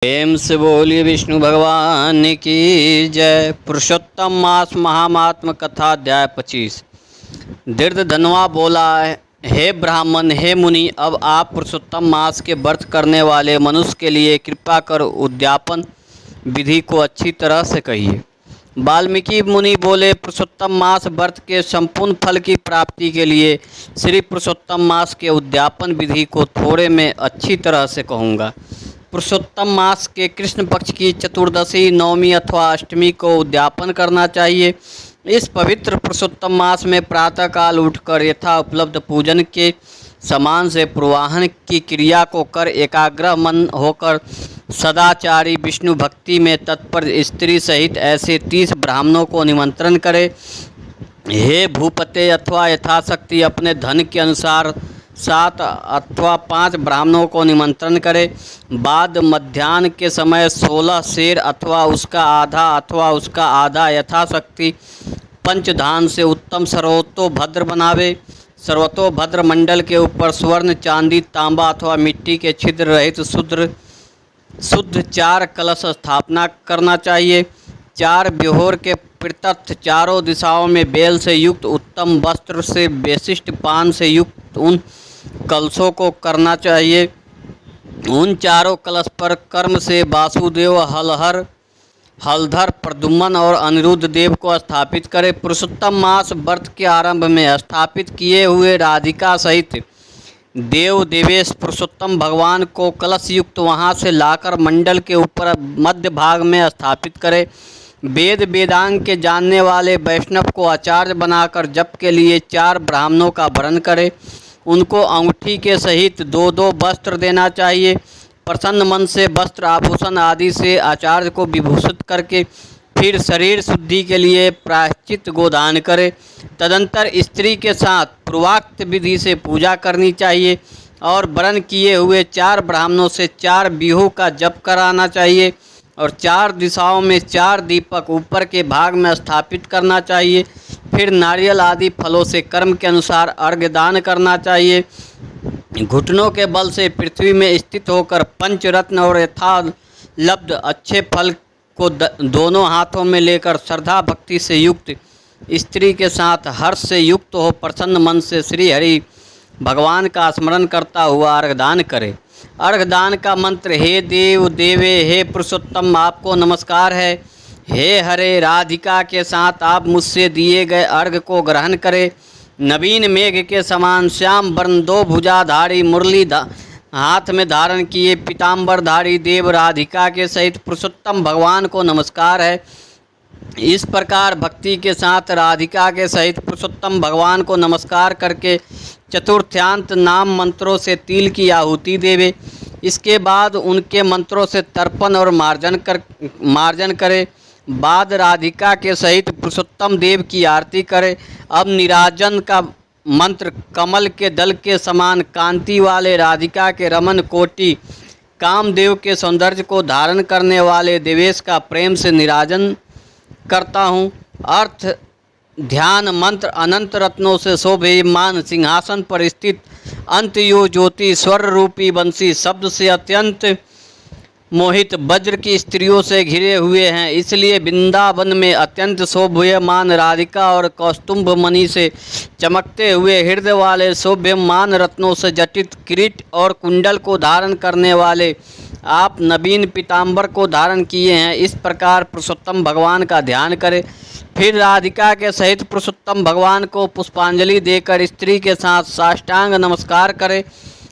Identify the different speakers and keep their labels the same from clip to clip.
Speaker 1: प्रेम से बोलिए विष्णु भगवान की जय। पुरुषोत्तम मास महात्म कथा अध्याय 25। धृतधन्वा बोला, हे ब्राह्मण, हे मुनि, अब आप पुरुषोत्तम मास के व्रत करने वाले मनुष्य के लिए कृपा कर उद्यापन विधि को अच्छी तरह से कहिए। वाल्मीकि मुनि बोले, पुरुषोत्तम मास व्रत के संपूर्ण फल की प्राप्ति के लिए श्री पुरुषोत्तम मास के उद्यापन विधि को थोड़े में अच्छी तरह से कहूँगा। पुरुषोत्तम मास के कृष्ण पक्ष की चतुर्दशी, नवमी अथवा अष्टमी को उद्यापन करना चाहिए। इस पवित्र पुरुषोत्तम मास में प्रातःकाल उठकर यथा उपलब्ध पूजन के समान से पूर्वाहन की क्रिया को कर एकाग्र मन होकर सदाचारी विष्णु भक्ति में तत्पर स्त्री सहित ऐसे 30 ब्राह्मणों को निमंत्रण करे। हे भूपते, अथवा यथाशक्ति अपने धन के अनुसार 7 अथवा 5 ब्राह्मणों को निमंत्रण करे। बाद मध्याह्न के समय 16 शेर अथवा उसका आधा यथाशक्ति पंचधान से उत्तम सर्वतोभद्र बनावे। सर्वतोभद्र मंडल के ऊपर स्वर्ण, चांदी, तांबा अथवा मिट्टी के छिद्र रहित शुद्ध 4 कलश स्थापना करना चाहिए। 4 ब्योहर के प्रत्यक्ष चारों दिशाओं में बेल से युक्त उत्तम वस्त्र से विशिष्ट पान से युक्त उन कलशों को करना चाहिए। उन चारों कलश पर कर्म से वासुदेव, हलधर, प्रद्युम्न और अनिरुद्ध देव को स्थापित करें। पुरुषोत्तम मास व्रत के आरंभ में स्थापित किए हुए राधिका सहित देवेश पुरुषोत्तम भगवान को कलश युक्त वहां से लाकर मंडल के ऊपर मध्य भाग में स्थापित करें। वेदांग के जानने वाले वैष्णव को आचार्य बनाकर जप के लिए 4 ब्राह्मणों का वरण करें। उनको अंगूठी के सहित 2-2 वस्त्र देना चाहिए। प्रसन्न मन से वस्त्र, आभूषण आदि से आचार्य को विभूषित करके फिर शरीर शुद्धि के लिए प्रायश्चित गोदान करे। तदंतर स्त्री के साथ पूर्वोक्त विधि से पूजा करनी चाहिए और वरण किए हुए 4 ब्राह्मणों से 4 बिहू का जप कराना चाहिए और 4 दिशाओं में 4 दीपक ऊपर के भाग में स्थापित करना चाहिए। फिर नारियल आदि फलों से कर्म के अनुसार अर्घ्य दान करना चाहिए। घुटनों के बल से पृथ्वी में स्थित होकर पंचरत्न और यथालब्ध अच्छे फल को दोनों हाथों में लेकर श्रद्धा भक्ति से युक्त स्त्री के साथ हर्ष से युक्त हो प्रसन्न मन से श्री हरि भगवान का स्मरण करता हुआ अर्घदान करे। अर्घदान का मंत्र, हे देव देवे, हे पुरुषोत्तम, आपको नमस्कार है। हे हरे, राधिका के साथ आप मुझसे दिए गए अर्घ को ग्रहण करें। नवीन मेघ के समान श्याम वर्ण 2 भुजाधारी मुरली हाथ में धारण किए पीताम्बरधारी देव राधिका के सहित पुरुषोत्तम भगवान को नमस्कार है। इस प्रकार भक्ति के साथ राधिका के सहित पुरुषोत्तम भगवान को नमस्कार करके चतुर्थ्यांत नाम मंत्रों से तिल की आहुति देवे। इसके बाद उनके मंत्रों से तर्पण और मार्जन करे। बाद राधिका के सहित पुरुषोत्तम देव की आरती करे। अब निराजन का मंत्र, कमल के दल के समान कांति वाले राधिका के रमन कोटि, कामदेव के सौंदर्य को धारण करने वाले देवेश का प्रेम से निराजन करता हूँ। अर्थ ध्यान मंत्र, अनंत रत्नों से शोभेयमान सिंहासन पर स्थित अंतयो ज्योति स्वर रूपी बंसी शब्द से अत्यंत मोहित वज्र की स्त्रियों से घिरे हुए हैं, इसलिए वृंदावन में अत्यंत शोभ्यमान राधिका और कौस्तुभ मणि से चमकते हुए हृदय वाले शोभ्यमान रत्नों से जटित किरीट और कुंडल को धारण करने वाले आप नवीन पीताम्बर को धारण किए हैं। इस प्रकार पुरुषोत्तम भगवान का ध्यान करें। फिर राधिका के सहित पुरुषोत्तम भगवान को पुष्पांजलि देकर स्त्री के साथ साष्टांग नमस्कार करें।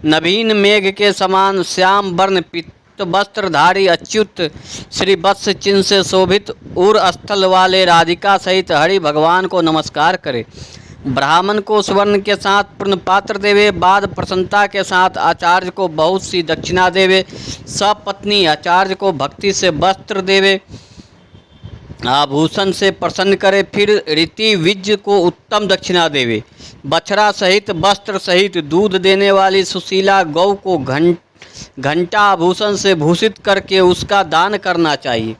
Speaker 1: नवीन मेघ के समान श्याम वर्ण वस्त्रधारी अच्युत श्री वत्स चिन्ह से शोभित उर स्थल वाले राधिका सहित हरि भगवान को नमस्कार करे। ब्राह्मण को स्वर्ण के साथ पूर्ण पात्र देवे। बाद प्रसन्नता के साथ आचार्य को बहुत सी दक्षिणा देवे। सपत्नी आचार्य को भक्ति से वस्त्र देवे, आभूषण से प्रसन्न करे। फिर रीति विज को उत्तम दक्षिणा देवे। बछड़ा सहित वस्त्र सहित दूध देने वाली सुशीला गौ को घंटा आभूषण से भूषित करके उसका दान करना चाहिए।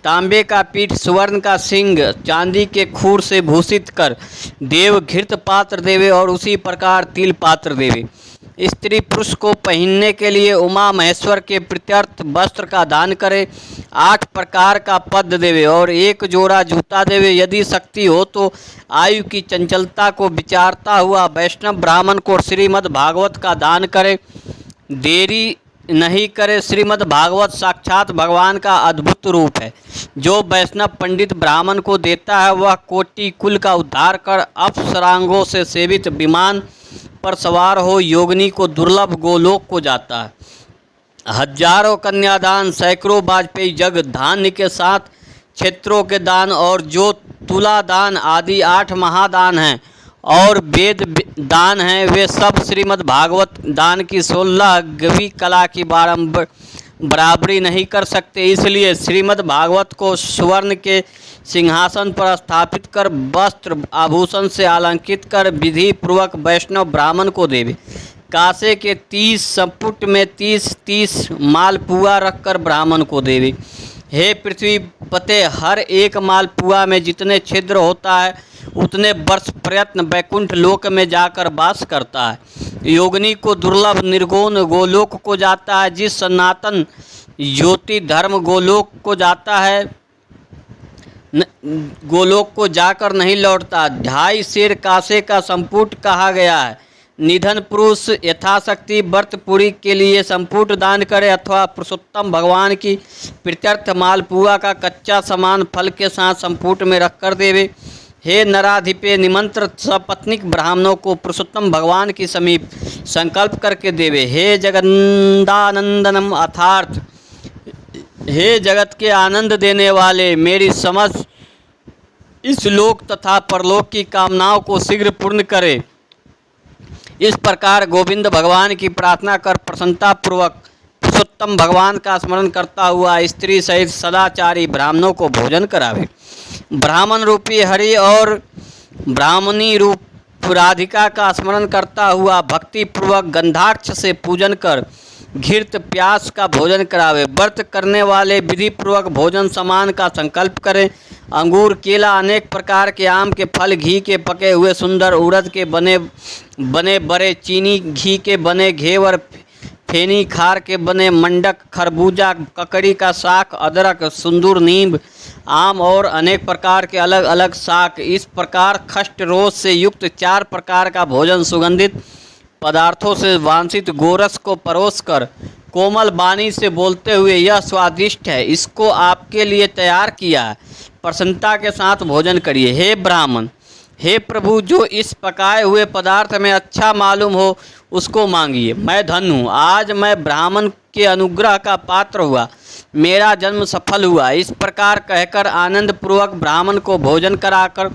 Speaker 1: तांबे का पीठ, स्वर्ण का सिंह, चांदी के खूर से भूषित कर देव घृत पात्र देवे और उसी प्रकार तिल पात्र देवे। स्त्री पुरुष को पहनने के लिए उमा महेश्वर के प्रीत्यर्थ वस्त्र का दान करे, 8 प्रकार का पद देवे और 1 जोड़ा जूता देवे। यदि शक्ति हो तो आयु की चंचलता को विचारता हुआ वैष्णव ब्राह्मण को श्रीमद् भागवत का दान करे, देरी नहीं करे। श्रीमद् भागवत साक्षात भगवान का अद्भुत रूप है। जो वैष्णव पंडित ब्राह्मण को देता है वह कोटि कुल का उद्धार कर अप्सरांगों से सेवित विमान पर सवार हो योगिनी को दुर्लभ गोलोक को जाता है। हजारों कन्यादान, सैकड़ों वाजपेयी जग, धान्य के साथ क्षेत्रों के दान और जो तुला दान आदि 8 महादान हैं और वेद दान हैं, वे सब श्रीमद् भागवत दान की 16वीं कला की बराबरी नहीं कर सकते। इसलिए श्रीमद् भागवत को सुवर्ण के सिंहासन पर स्थापित कर वस्त्र आभूषण से अलंकृत कर विधि पूर्वक वैष्णव ब्राह्मण को देवे। कासे के 30 संपुट में 30 मालपुआ रखकर ब्राह्मण को देवे। हे पृथ्वी पते, हर एक मालपुआ में जितने छिद्र होता है उतने वर्ष प्रयत्न वैकुंठ लोक में जाकर वास करता है। योगिनी को दुर्लभ निर्गुण गोलोक को जाता है। जिस सनातन ज्योति धर्म गोलोक को जाता है, गोलोक को जाकर नहीं लौटता। 2.5 सेर कासे का संपुट कहा गया है। निधन पुरुष यथाशक्ति व्रत पूरी के लिए संपुट दान करे अथवा पुरुषोत्तम भगवान की प्रीत्यर्थ मालपुआ का कच्चा सामान फल के साथ संपुट में रखकर देवे। हे नराधिपे, निमंत्रित सपत्निक ब्राह्मणों को पुरुषोत्तम भगवान की समीप संकल्प करके देवे। हे जगन्दानंदनम अर्थात हे जगत के आनंद देने वाले, मेरी समझ इस लोक तथा परलोक की कामनाओं को शीघ्र पूर्ण करे। इस प्रकार गोविंद भगवान की प्रार्थना कर प्रसन्नता पूर्वक पुरुषोत्तम भगवान का स्मरण करता हुआ स्त्री सहित सदाचारी ब्राह्मणों को भोजन करावे। ब्राह्मण रूपी हरि और ब्राह्मणी रूप राधिका का स्मरण करता हुआ भक्ति पूर्वक गंधाक्ष से पूजन कर घृत प्यास का भोजन करावे। व्रत करने वाले विधि पूर्वक भोजन समान का संकल्प करें। अंगूर, केला, अनेक प्रकार के आम के फल, घी के पके हुए सुंदर, उड़द के बने बड़े, चीनी घी के बने घेवर, फेनी खार के बने मंडक, खरबूजा, ककड़ी का साग, अदरक, सुंदूर, नींब, आम और अनेक प्रकार के अलग अलग साग। इस प्रकार खष्ट रोज से युक्त 4 प्रकार का भोजन सुगंधित पदार्थों से वांछित गोरस को परोस कर कोमल वाणी से बोलते हुए, यह स्वादिष्ट है, इसको आपके लिए तैयार किया है, प्रसन्नता के साथ भोजन करिए। हे ब्राह्मण, हे प्रभु, जो इस पकाए हुए पदार्थ में अच्छा मालूम हो उसको मांगिए। मैं धन्य हूँ, आज मैं ब्राह्मण के अनुग्रह का पात्र हुआ, मेरा जन्म सफल हुआ। इस प्रकार कहकर आनंद पूर्वक ब्राह्मण को भोजन कराकर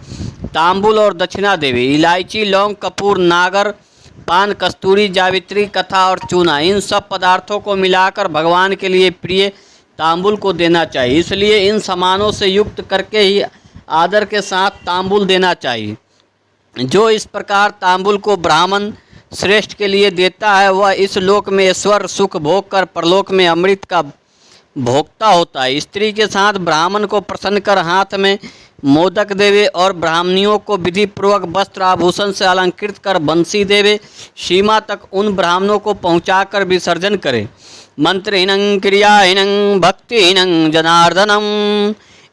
Speaker 1: तांबुल और दक्षिणा देवे। इलायची, लौंग, कपूर, नागर, पान, कस्तूरी, जावित्री, कथा और चूना, इन सब पदार्थों को मिलाकर भगवान के लिए प्रिय तांबुल को देना चाहिए। इसलिए इन सामानों से युक्त करके ही आदर के साथ तांबुल देना चाहिए। जो इस प्रकार तांबुल को ब्राह्मण श्रेष्ठ के लिए देता है वह इस लोक में ईश्वर सुख भोग कर परलोक में अमृत का भोक्ता होता है। स्त्री के साथ ब्राह्मण को प्रसन्न कर हाथ में मोदक देवे और ब्राह्मणियों को विधि पूर्वक वस्त्र आभूषण से अलंकृत कर बंसी देवे। सीमा तक उन ब्राह्मणों को पहुंचाकर विसर्जन करे। मंत्रहीनं क्रियाहीनं भक्तिहीनं जनार्दनम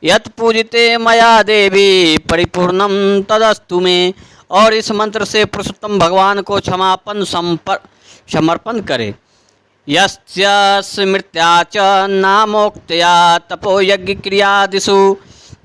Speaker 1: यत् पूजिते मया देवी परिपूर्णम तदस्तु मे। और इस मंत्र से पुरुषोत्तम भगवान को क्षमापन समर्पण करे। यस्य स्मृत्या च नामोक्तया तपो यज्ञ क्रियादिषु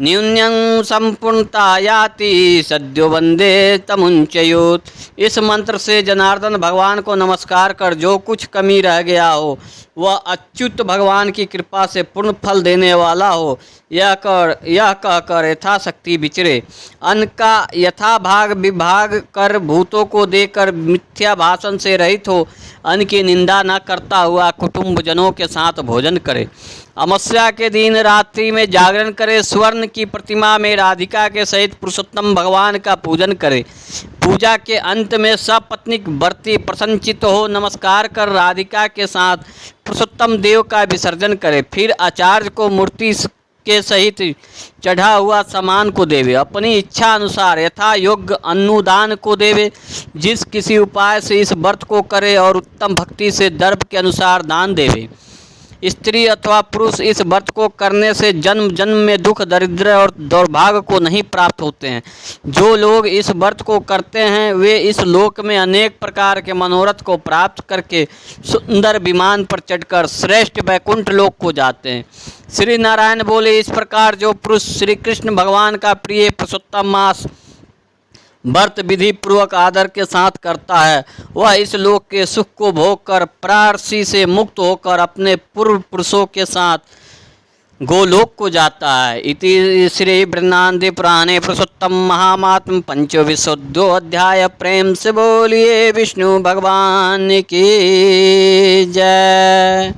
Speaker 1: न्यून्यं संपूर्णता याति सद्यो वंदे तमुंचयोत। इस मंत्र से जनार्दन भगवान को नमस्कार कर जो कुछ कमी रह गया हो वह अच्युत भगवान की कृपा से पूर्ण फल देने वाला हो, यह कहकर यथाशक्ति विचरे। अन्न का यथाभाग विभाग कर भूतों को देकर मिथ्या भाषण से रहित हो अन्न की निंदा न करता हुआ कुटुंबजनों के साथ भोजन करे। अमावस्या के दिन रात्रि में जागरण करे। स्वर्ण की प्रतिमा में राधिका के सहित पुरुषोत्तम भगवान का पूजन करे। पूजा के अंत में सब पत्नी व्रती प्रसन्नचित्त हो नमस्कार कर राधिका के साथ पुरुषोत्तम देव का विसर्जन करे। फिर आचार्य को मूर्ति के सहित चढ़ा हुआ सामान को देवे, अपनी इच्छा अनुसार यथा योग्य अनुदान को देवे। जिस किसी उपाय से इस व्रत को करे और उत्तम भक्ति से दर्भ के अनुसार दान देवे। स्त्री अथवा पुरुष इस व्रत को करने से जन्म जन्म में दुख, दरिद्र और दुर्भाग्य को नहीं प्राप्त होते हैं। जो लोग इस व्रत को करते हैं वे इस लोक में अनेक प्रकार के मनोरथ को प्राप्त करके सुंदर विमान पर चढ़कर श्रेष्ठ वैकुंठ लोक को जाते हैं। श्री नारायण बोले, इस प्रकार जो पुरुष श्री कृष्ण भगवान का प्रिय पुरुषोत्तम मास व्रत विधि पूर्वक आदर के साथ करता है, वह इस लोक के सुख को भोग कर प्रारसी से मुक्त होकर अपने पूर्व पुरुषों के साथ गोलोक को जाता है। इति श्री बृहदारण्यक पुराणे पुरुषोत्तम महात्म्य पंचविंशोऽध्यायो अध्याय। प्रेम से बोलिए विष्णु भगवान की जय।